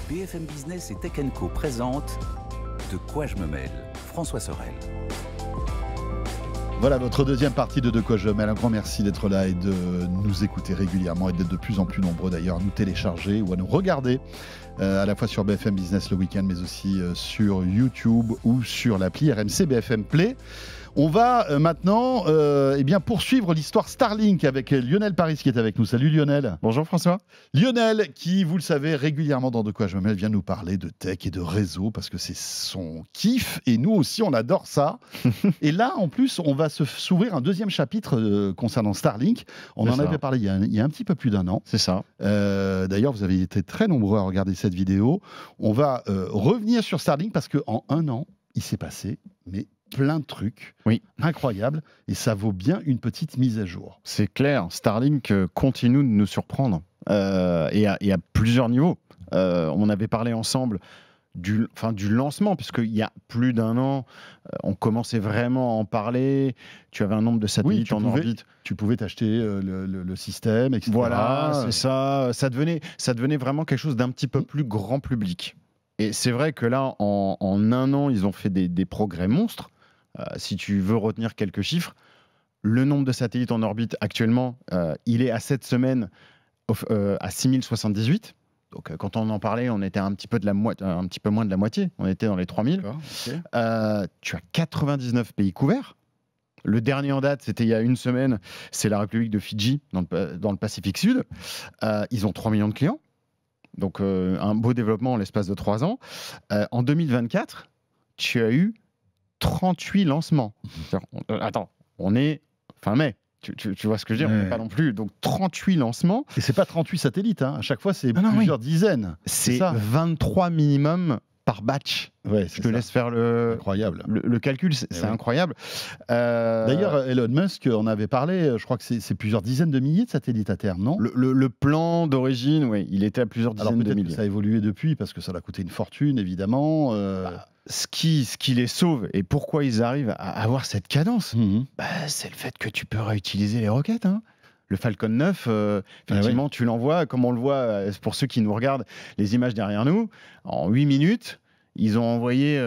BFM Business et Tech Co présente De quoi je me mêle, François Sorel. Voilà notre deuxième partie de quoi je me mêle. Un grand merci d'être là et de nous écouter régulièrement et d'être de plus en plus nombreux d'ailleurs à nous télécharger ou à nous regarder à la fois sur BFM Business le week-end mais aussi sur YouTube ou sur l'appli RMC BFM Play. On va maintenant poursuivre l'histoire Starlink avec Lionel Paris qui est avec nous. Salut Lionel. Bonjour François. Lionel qui, vous le savez, régulièrement dans De quoi je me mêle vient nous parler de tech et de réseau parce que c'est son kiff et nous aussi on adore ça. Et là en plus on va s'ouvrir un deuxième chapitre concernant Starlink. On en avait parlé il y a un petit peu plus d'un an. C'est ça. D'ailleurs vous avez été très nombreux à regarder cette vidéo. On va revenir sur Starlink parce qu'en un an il s'est passé plein de trucs incroyables et ça vaut bien une petite mise à jour. C'est clair, Starlink continue de nous surprendre et à plusieurs niveaux. On avait parlé ensemble du lancement, puisqu'il y a plus d'un an, on commençait vraiment à en parler. Tu avais un nombre de satellites en orbite. Tu pouvais t'acheter le système, etc. Voilà, c'est ça. Ça devenait vraiment quelque chose d'un petit peu plus grand public. Et c'est vrai que là, en un an, ils ont fait des progrès monstres. Si tu veux retenir quelques chiffres, le nombre de satellites en orbite actuellement, il est à cette semaine à 6078. Donc quand on en parlait, on était un petit peu moins de la moitié. On était dans les 3000. Okay. Tu as 99 pays couverts. Le dernier en date, c'était il y a une semaine, c'est la République de Fidji, dans le Pacifique Sud. Ils ont 3 millions de clients. Donc un beau développement en l'espace de 3 ans. En 2024, tu as eu 38 lancements. Attends, on est fin mai. Tu vois ce que je veux dire, on n'est pas non plus. Donc 38 lancements. Et c'est pas 38 satellites, hein. À chaque fois c'est plusieurs dizaines. C'est 23 minimum par batch. Ouais, je te laisse faire le calcul, c'est incroyable. D'ailleurs, Elon Musk en avait parlé, je crois que c'est plusieurs dizaines de milliers de satellites à terme, non ? Le plan d'origine, oui, il était à plusieurs dizaines de milliers. Que ça a évolué depuis, parce que ça a coûté une fortune, évidemment. Ce qui les sauve et pourquoi ils arrivent à avoir cette cadence, c'est le fait que tu peux réutiliser les roquettes. Hein. Le Falcon 9, effectivement, tu l'envoies, comme on le voit, pour ceux qui nous regardent, les images derrière nous, en 8 minutes, ils ont envoyé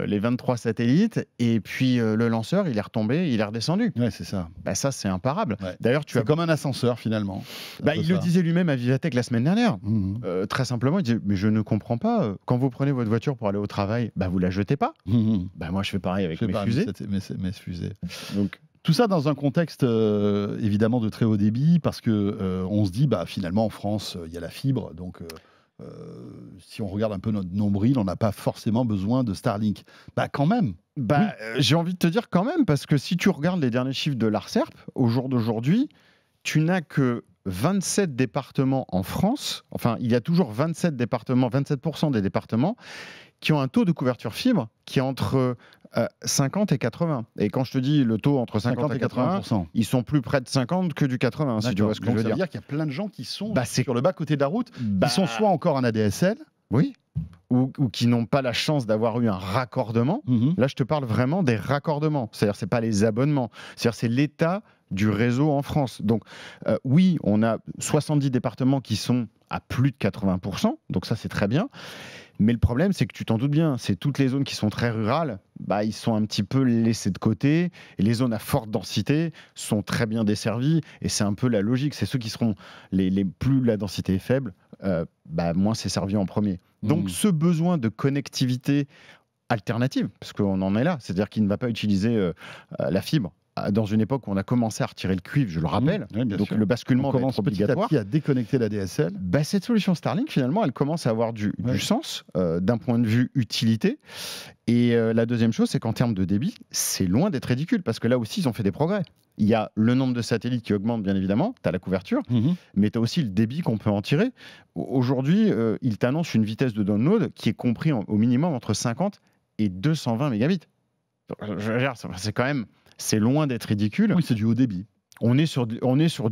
les 23 satellites et puis le lanceur, il est retombé, il est redescendu. Ouais, c'est ça. Ça, c'est imparable. Ouais. D'ailleurs, c'est comme un ascenseur, finalement. Il le disait lui-même à Vivatech la semaine dernière. Très simplement, il disait, mais je ne comprends pas, quand vous prenez votre voiture pour aller au travail, vous la jetez pas. Moi, je fais pareil avec mes fusées. Mes fusées. Donc, tout ça dans un contexte évidemment de très haut débit, parce que on se dit finalement en France il y a la fibre, donc si on regarde un peu notre nombril, on n'a pas forcément besoin de Starlink. Quand même. J'ai envie de te dire quand même, parce que si tu regardes les derniers chiffres de l'ARCEP, au jour d'aujourd'hui, tu n'as que 27 départements en France, enfin il y a toujours 27 départements, 27% des départements qui ont un taux de couverture fibre qui est entre 50 et 80. Et quand je te dis le taux entre 50 et 80%, ils sont plus près de 50 que du 80, si tu vois ce que je veux dire. Ça veut dire qu'il y a plein de gens qui sont sur le bas-côté de la route, qui sont soit encore en ADSL, ou qui n'ont pas la chance d'avoir eu un raccordement. Là, je te parle vraiment des raccordements. C'est-à-dire, ce n'est pas les abonnements. C'est-à-dire, c'est l'état du réseau en France. Donc, oui, on a 70 départements qui sont à plus de 80%. Donc, ça, c'est très bien. Mais le problème, c'est que tu t'en doutes bien, c'est toutes les zones qui sont très rurales, ils sont un petit peu laissés de côté. Et les zones à forte densité sont très bien desservies. Et c'est un peu la logique. C'est ceux qui seront les plus la densité est faible, moins c'est servi en premier. Donc ce besoin de connectivité alternative, parce qu'on en est là, c'est-à-dire qu'il ne va pas utiliser la fibre. Dans une époque où on a commencé à retirer le cuivre, je le rappelle, donc le basculement va être obligatoire. Petit à déconnecter la DSL. Cette solution Starlink, finalement, elle commence à avoir du sens d'un point de vue utilité. Et la deuxième chose, c'est qu'en termes de débit, c'est loin d'être ridicule, parce que là aussi, ils ont fait des progrès. Il y a le nombre de satellites qui augmente, bien évidemment, tu as la couverture, mais tu as aussi le débit qu'on peut en tirer. Aujourd'hui, ils t'annoncent une vitesse de download qui est compris au minimum entre 50 et 220 mégabits. C'est quand même... C'est loin d'être ridicule. Oui, c'est du haut débit. On est sur du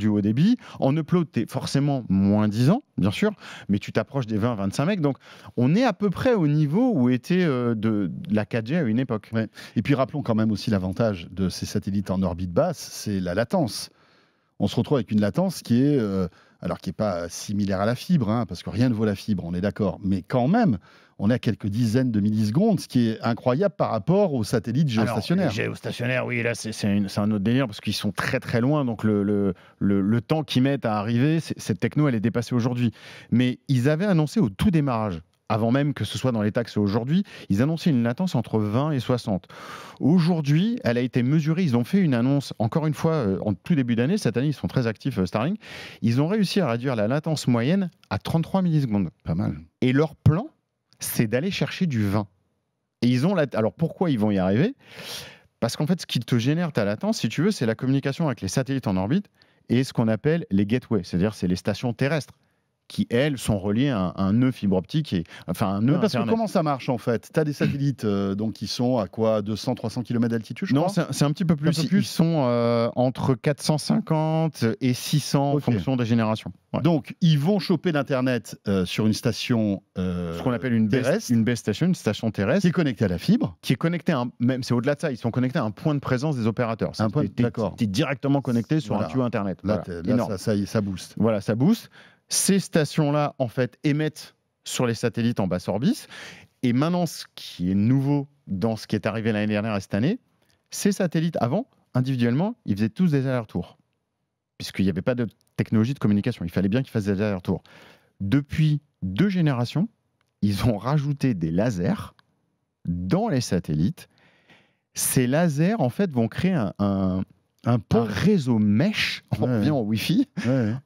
haut débit. En upload, tu es forcément moins 10 ans, bien sûr, mais tu t'approches des 20-25 mecs. Donc, on est à peu près au niveau où était de la 4G à une époque. Ouais. Et puis, rappelons quand même aussi l'avantage de ces satellites en orbite basse, c'est la latence. On se retrouve avec une latence qui est alors qui n'est pas similaire à la fibre, hein, parce que rien ne vaut la fibre, on est d'accord, mais quand même, on est à quelques dizaines de millisecondes, ce qui est incroyable par rapport aux satellites géostationnaires. Alors, les géostationnaires, oui, là, c'est un autre délire, parce qu'ils sont très très loin, donc le temps qu'ils mettent à arriver, cette techno, elle est dépassée aujourd'hui. Mais ils avaient annoncé au tout démarrage, avant même que ce soit dans les taxes aujourd'hui, ils annonçaient une latence entre 20 et 60. Aujourd'hui, elle a été mesurée, ils ont fait une annonce, encore une fois, en tout début d'année, cette année, ils sont très actifs, Starlink, ils ont réussi à réduire la latence moyenne à 33 millisecondes. Pas mal. Et leur plan, c'est d'aller chercher du 20. Et ils ont alors pourquoi ils vont y arriver? Parce qu'en fait, ce qui te génère ta latence, si tu veux, c'est la communication avec les satellites en orbite et ce qu'on appelle les gateways, c'est-à-dire c'est les stations terrestres qui, elles, sont reliées à un nœud fibre optique, enfin un nœud parce Internet. que comment ça marche en fait? Tu as des satellites donc, qui sont à quoi, 200-300 km d'altitude, je Non, crois? c'est un petit peu plus. Ils sont entre 450 et 600 en fonction des générations. Ouais. Donc, ils vont choper l'Internet sur une station ce qu'on appelle une terrestre, base station, une station terrestre. qui est connectée à la fibre. Qui est connectée même c'est au-delà de ça, ils sont connectés à un point de présence des opérateurs. D'accord. Tu es directement connecté sur un tuyau Internet. Là, ça booste. Voilà, ça booste. Ces stations-là, en fait, émettent sur les satellites en basse orbite. Et maintenant, ce qui est nouveau dans ce qui est arrivé l'année dernière et cette année, ces satellites, avant, individuellement, ils faisaient tous des allers-retours. Puisqu'il n'y avait pas de technologie de communication. Il fallait bien qu'ils fassent des allers-retours. Depuis 2 générations, ils ont rajouté des lasers dans les satellites. Ces lasers, en fait, vont créer un réseau mesh, on revient en Wi-Fi,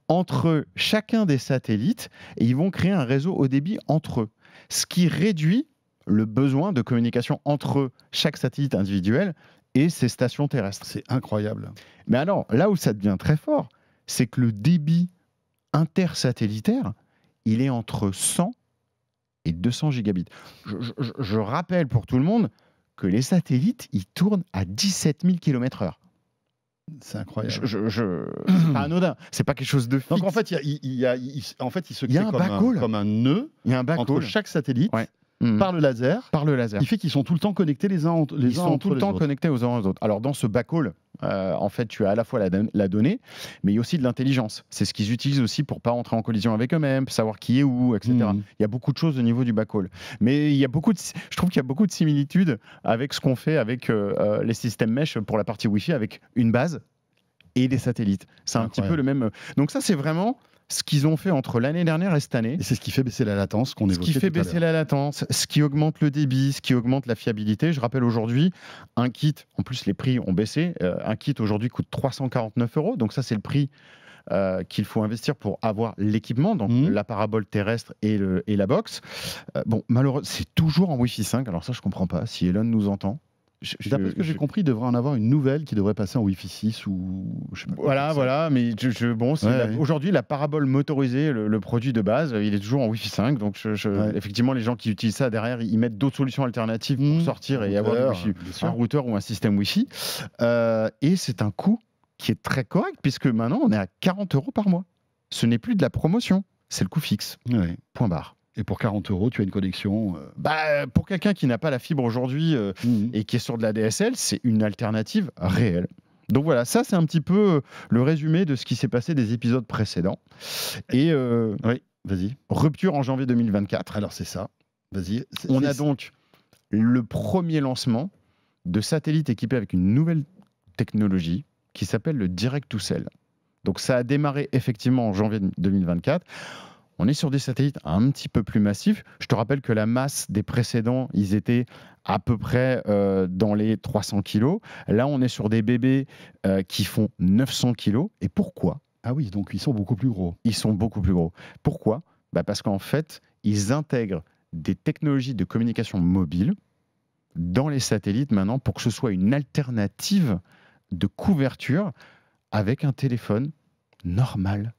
entre chacun des satellites, et ils vont créer un réseau haut débit entre eux. Ce qui réduit le besoin de communication entre chaque satellite individuel et ces stations terrestres. C'est incroyable. Mais alors, là où ça devient très fort, c'est que le débit intersatellitaire, il est entre 100 et 200 gigabits. Je rappelle pour tout le monde que les satellites, ils tournent à 17 000 km/h. C'est incroyable. C'est pas anodin. C'est pas quelque chose de fixe. Donc en fait, il se crée comme un nœud entre chaque satellite par le laser. Il fait qu'ils sont tout le temps connectés les uns entre les autres. Ils sont tout le temps connectés aux uns aux autres. Alors dans ce backhaul, en fait, tu as à la fois la donnée, mais il y a aussi de l'intelligence. C'est ce qu'ils utilisent aussi pour pas entrer en collision avec eux-mêmes, savoir qui est où, etc. Il y a beaucoup de choses au niveau du backhaul. Mais je trouve qu'il y a beaucoup de similitudes avec ce qu'on fait avec les systèmes mesh pour la partie Wi-Fi, avec une base et des satellites. C'est un petit peu le même. Donc ça, c'est vraiment ce qu'ils ont fait entre l'année dernière et cette année. Et c'est ce qui fait baisser la latence qu'on évoquait. Ce qui fait baisser la latence, ce qui augmente le débit, ce qui augmente la fiabilité. Je rappelle aujourd'hui, un kit, en plus les prix ont baissé, un kit aujourd'hui coûte 349 €. Donc ça, c'est le prix qu'il faut investir pour avoir l'équipement, donc la parabole terrestre et la box. Bon, malheureusement, c'est toujours en Wi-Fi 5. Alors ça, je ne comprends pas. Si Elon nous entend. D'après ce que j'ai compris, il devrait en avoir une nouvelle qui devrait passer en Wi-Fi 6 ou je sais pas. Voilà, mais aujourd'hui la parabole motorisée, le produit de base, il est toujours en Wi-Fi 5. Donc effectivement, les gens qui utilisent ça derrière, ils mettent d'autres solutions alternatives pour sortir et avoir un routeur ou un système Wi-Fi. Et c'est un coût qui est très correct puisque maintenant on est à 40 € par mois. Ce n'est plus de la promotion, c'est le coût fixe. Point barre. Et pour 40 €, tu as une connexion pour quelqu'un qui n'a pas la fibre aujourd'hui et qui est sur de la DSL, c'est une alternative réelle. Donc voilà, ça c'est un petit peu le résumé de ce qui s'est passé des épisodes précédents. Et oui, vas-y. Rupture en janvier 2024. Alors c'est ça. Vas-y. On a donc le premier lancement de satellites équipés avec une nouvelle technologie qui s'appelle le Direct to Cell. Donc ça a démarré effectivement en janvier 2024. On est sur des satellites un petit peu plus massifs. Je te rappelle que la masse des précédents, ils étaient à peu près dans les 300 kg. Là, on est sur des bébés qui font 900 kg. Et pourquoi? Ah oui, donc ils sont beaucoup plus gros. Ils sont beaucoup plus gros. Pourquoi? Parce qu'en fait, ils intègrent des technologies de communication mobile dans les satellites maintenant pour que ce soit une alternative de couverture avec un téléphone normal.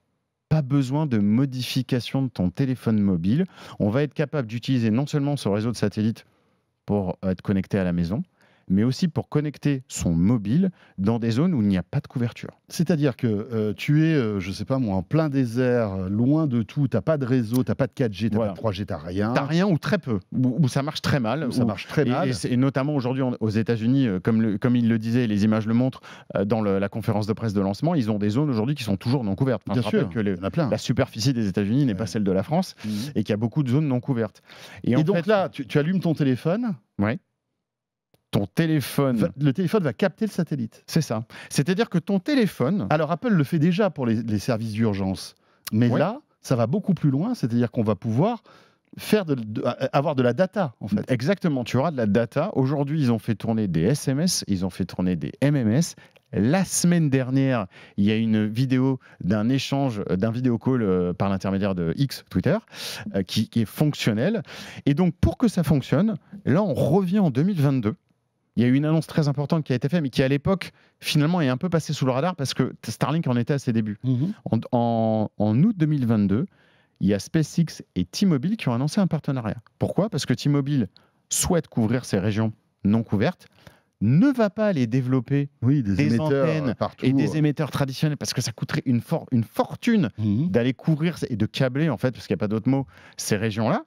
Pas besoin de modification de ton téléphone mobile. On va être capable d'utiliser non seulement ce réseau de satellites pour être connecté à la maison, mais aussi pour connecter son mobile dans des zones où il n'y a pas de couverture. C'est-à-dire que tu es, je sais pas moi, en plein désert, loin de tout, tu n'as pas de réseau, tu n'as pas de 4G, tu n'as Voilà. pas de 3G, tu n'as rien. T'as rien ou très peu, où ça marche très mal. Ça marche très mal. Et notamment aujourd'hui aux États-Unis, comme il le disait, les images le montrent dans la conférence de presse de lancement, ils ont des zones aujourd'hui qui sont toujours non couvertes. Enfin, Bien je rappelle sûr, que il y en a plein. la superficie des États-Unis n'est pas celle de la France et qu'il y a beaucoup de zones non couvertes. Et donc là, tu allumes ton téléphone. Ouais. Ton téléphone. Le téléphone va capter le satellite. C'est ça. C'est-à-dire que ton téléphone. Alors Apple le fait déjà pour les services d'urgence. Mais là, ça va beaucoup plus loin. C'est-à-dire qu'on va pouvoir avoir de la data, en fait. Exactement. Tu auras de la data. Aujourd'hui, ils ont fait tourner des SMS, ils ont fait tourner des MMS. La semaine dernière, il y a une vidéo d'un échange, d'un vidéo call par l'intermédiaire de X, Twitter, qui est fonctionnel. Et donc, pour que ça fonctionne, là, on revient en 2022. Il y a eu une annonce très importante qui a été faite, mais qui, à l'époque, finalement, est un peu passée sous le radar parce que Starlink en était à ses débuts. En août 2022, il y a SpaceX et T-Mobile qui ont annoncé un partenariat. Pourquoi ? Parce que T-Mobile souhaite couvrir ces régions non couvertes, ne va pas aller développer des antennes partout, et des émetteurs traditionnels parce que ça coûterait une fortune d'aller couvrir et de câbler, en fait, parce qu'il n'y a pas d'autre mot, ces régions-là.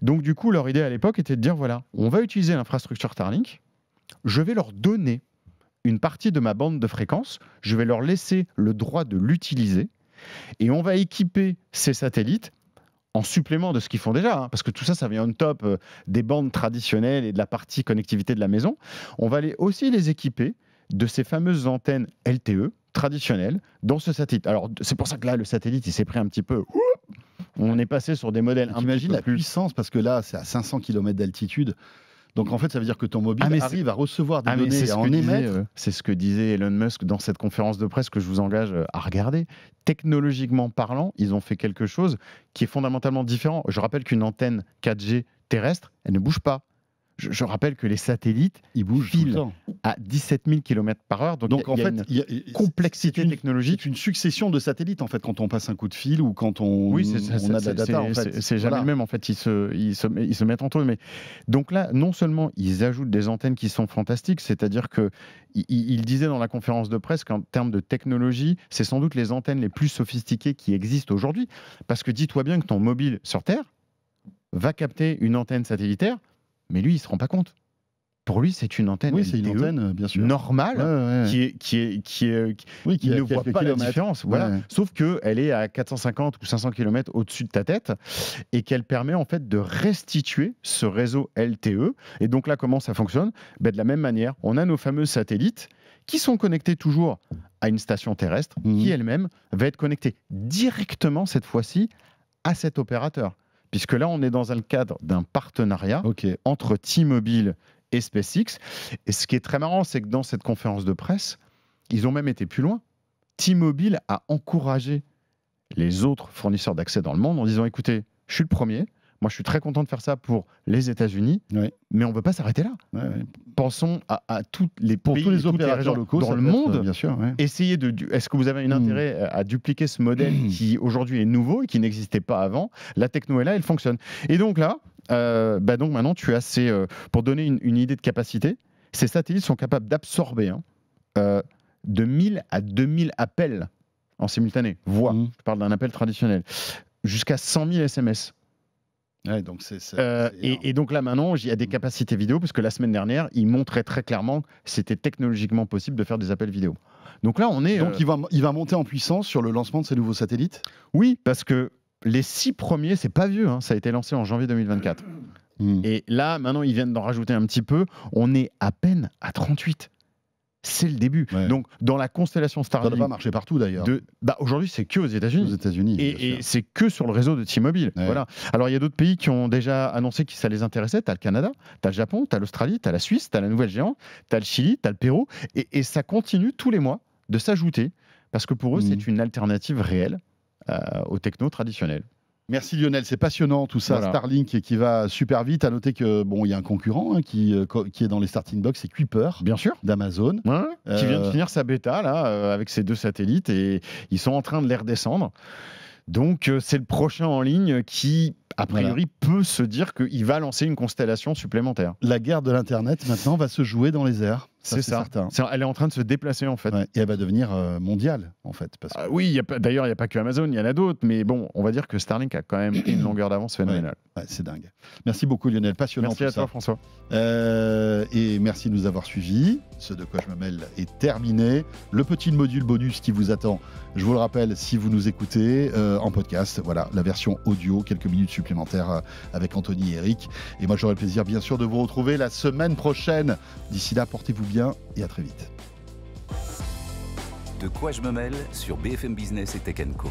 Donc, du coup, leur idée à l'époque était de dire, voilà, on va utiliser l'infrastructure Starlink, je vais leur donner une partie de ma bande de fréquence, je vais leur laisser le droit de l'utiliser, et on va équiper ces satellites en supplément de ce qu'ils font déjà, parce que tout ça, ça vient on top des bandes traditionnelles et de la partie connectivité de la maison. On va aussi les équiper de ces fameuses antennes LTE traditionnelles dans ce satellite. Alors, c'est pour ça que là, le satellite, il s'est pris un petit peu... On est passé sur des modèles un petit peu la puissance, parce que là, c'est à 500 km d'altitude. Donc en fait, ça veut dire que ton mobile arrive à recevoir des données et à en émettre. C'est ce que disait Elon Musk dans cette conférence de presse que je vous engage à regarder. Technologiquement parlant, ils ont fait quelque chose qui est fondamentalement différent. Je rappelle qu'une antenne 4G terrestre, elle ne bouge pas. Je rappelle que les satellites filent à 17 000 km/h. Donc en fait, il y a une complexité technologique. C'est une succession de satellites, en fait, quand on passe un coup de fil ou quand on a de la data. En fait. C'est jamais le même, en fait. Ils se mettent entre eux. Mais donc là, non seulement ils ajoutent des antennes qui sont fantastiques, c'est-à-dire qu'il disait dans la conférence de presse qu'en termes de technologie, c'est sans doute les antennes les plus sophistiquées qui existent aujourd'hui. Parce que dis-toi bien que ton mobile sur Terre va capter une antenne satellitaire. Mais lui, il ne se rend pas compte. Pour lui, c'est une antenne, c'est une antenne bien sûr. normale qui ne voit pas la différence. Voilà. Sauf qu'elle est à 450 ou 500 km au-dessus de ta tête et qu'elle permet en fait de restituer ce réseau LTE. Et donc là, comment ça fonctionne ? De la même manière, on a nos fameux satellites qui sont connectés toujours à une station terrestre qui elle-même va être connectée directement cette fois-ci à cet opérateur. Puisque là, on est dans le cadre d'un partenariat entre T-Mobile et SpaceX. Et ce qui est très marrant, c'est que dans cette conférence de presse, ils ont même été plus loin. T-Mobile a encouragé les autres fournisseurs d'accès dans le monde en disant, écoutez, je suis le premier, moi je suis très content de faire ça pour les États-Unis, mais on ne veut pas s'arrêter là. Pensons à tous les pays, tous les opérateurs locaux dans le monde. Bien sûr, Essayez est-ce que vous avez un intérêt à dupliquer ce modèle qui aujourd'hui est nouveau et qui n'existait pas avant ? La techno est là, elle fonctionne. Et donc là, donc maintenant tu as pour donner une idée de capacité, ces satellites sont capables d'absorber de 1000 à 2000 appels en simultané, voix. Je parle d'un appel traditionnel, jusqu'à 100 000 SMS. Ouais, donc et donc là maintenant, il y a des capacités vidéo, parce que la semaine dernière, ils montraient très clairement que c'était technologiquement possible de faire des appels vidéo. Donc là, on est... Donc il va monter en puissance sur le lancement de ces nouveaux satellites ? Oui, parce que les 6 premiers, c'est pas vieux, ça a été lancé en janvier 2024. Et là, maintenant, ils viennent d'en rajouter un petit peu. On est à peine à 38. C'est le début. Donc, dans la constellation Starlink... Ça ne va pas marcher partout, d'ailleurs. Aujourd'hui, c'est que aux États-Unis. Et c'est que sur le réseau de T-Mobile. Voilà. Alors, il y a d'autres pays qui ont déjà annoncé que ça les intéressait. Tu as le Canada, tu as le Japon, tu as l'Australie, tu as la Suisse, tu as la Nouvelle-Zélande, tu as le Chili, tu as le Pérou. Et ça continue tous les mois de s'ajouter, parce que pour eux, c'est une alternative réelle aux technos traditionnels. Merci Lionel, c'est passionnant tout ça. Voilà. Starlink qui va super vite. À noter que il y a un concurrent qui est dans les starting blocks, c'est Kuiper, bien sûr, d'Amazon, qui vient de finir sa bêta là avec ses 2 satellites et ils sont en train de les redescendre. Donc c'est le prochain en ligne qui a priori, peut se dire qu'il va lancer une constellation supplémentaire. La guerre de l'Internet, maintenant, va se jouer dans les airs. C'est ça. Certain. Elle est en train de se déplacer, en fait. Ouais, et elle va devenir mondiale, en fait. Parce que... oui, d'ailleurs, il n'y a pas que Amazon, il y en a d'autres. Mais bon, on va dire que Starlink a quand même pris une longueur d'avance phénoménale. Ouais, c'est dingue. Merci beaucoup, Lionel. Passionnant. Merci à toi, François. Et merci de nous avoir suivis. Ce De quoi je me mêle est terminé. Le petit module bonus qui vous attend, je vous le rappelle, si vous nous écoutez en podcast, voilà, la version audio, quelques minutes supplémentaires avec Anthony et Eric. Et moi, j'aurai le plaisir, bien sûr, de vous retrouver la semaine prochaine. D'ici là, portez-vous bien et à très vite. De quoi je me mêle sur BFM Business et Tech & Co.